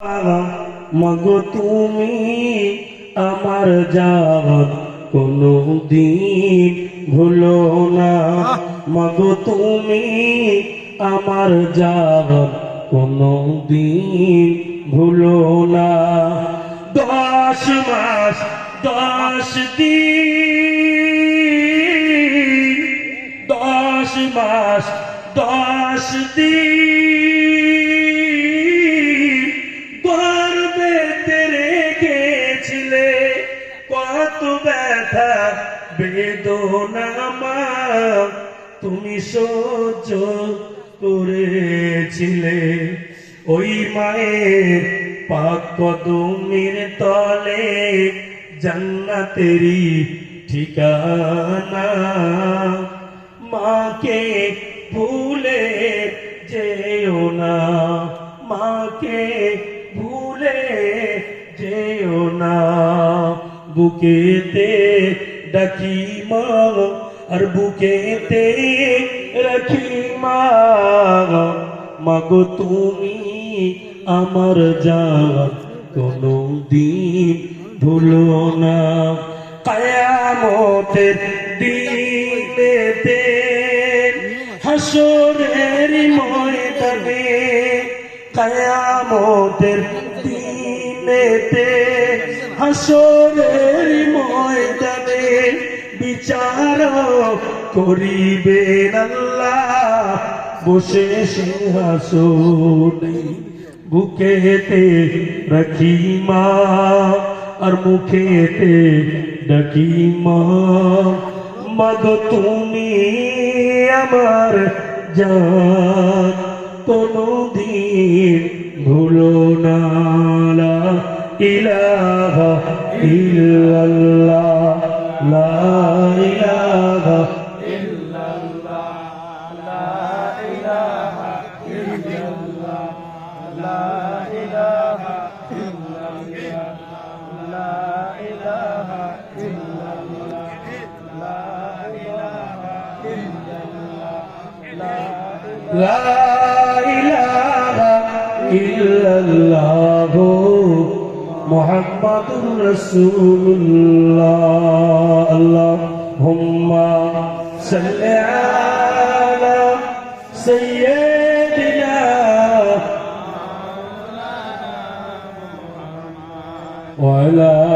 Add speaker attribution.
Speaker 1: মাগো তুমি আমার জাত কোনো দিন ভুলো না, মাগো তুমি আমার জাত কোনো দিন ভুলো না। 10 মাস 10 দিন, 10 মাস 10 দিন গর্ভেতে রেখেছিলে, কত ব্যথা বেদনা মা তুমি সহ্য করেছিলে। ওই মায়ের পাক কদমের তলে জান্নাতেরই ঠিকানা। মাকে ভুলে যেও না, মাকে ভুলে যেও না। বুকেতে ডাকি মা আর বুকেতে রাখি মা, মাগো তুমি আমার জাত কোনো দিন ভুলো না। কিয়ামতের দিনেতে হাসরের ময়দানে, কিয়ামতের দিনেতে হাসরের ময়দানে বিচার করিবেন আল্লাহ বসে সিংহাসনে। বুকেতে রাখি মা আর মুখেতে ডাকি মা, মাগো তুমি আমার জাত কোনো দিন ভুলো না। লা ইলাহা ইল্লাল্লাহ, লা ইলাহা ইল্লাল্লাহ, লা ইলাহা ইল্লাল্লাহ, লা ইলাহা ইল্লাল্লাহ, লা ইলাহা ইল্লাল্লাহ, লা ইলাহা ইল্লাল্লাহ, লা ইলাহা ইল্লাল্লাহ মুহাম্মাদুর রাসূলুল্লাহ। আল্লাহুম্মা সাল্লি আলা সাইয়্যিদিনা ওয়া আলা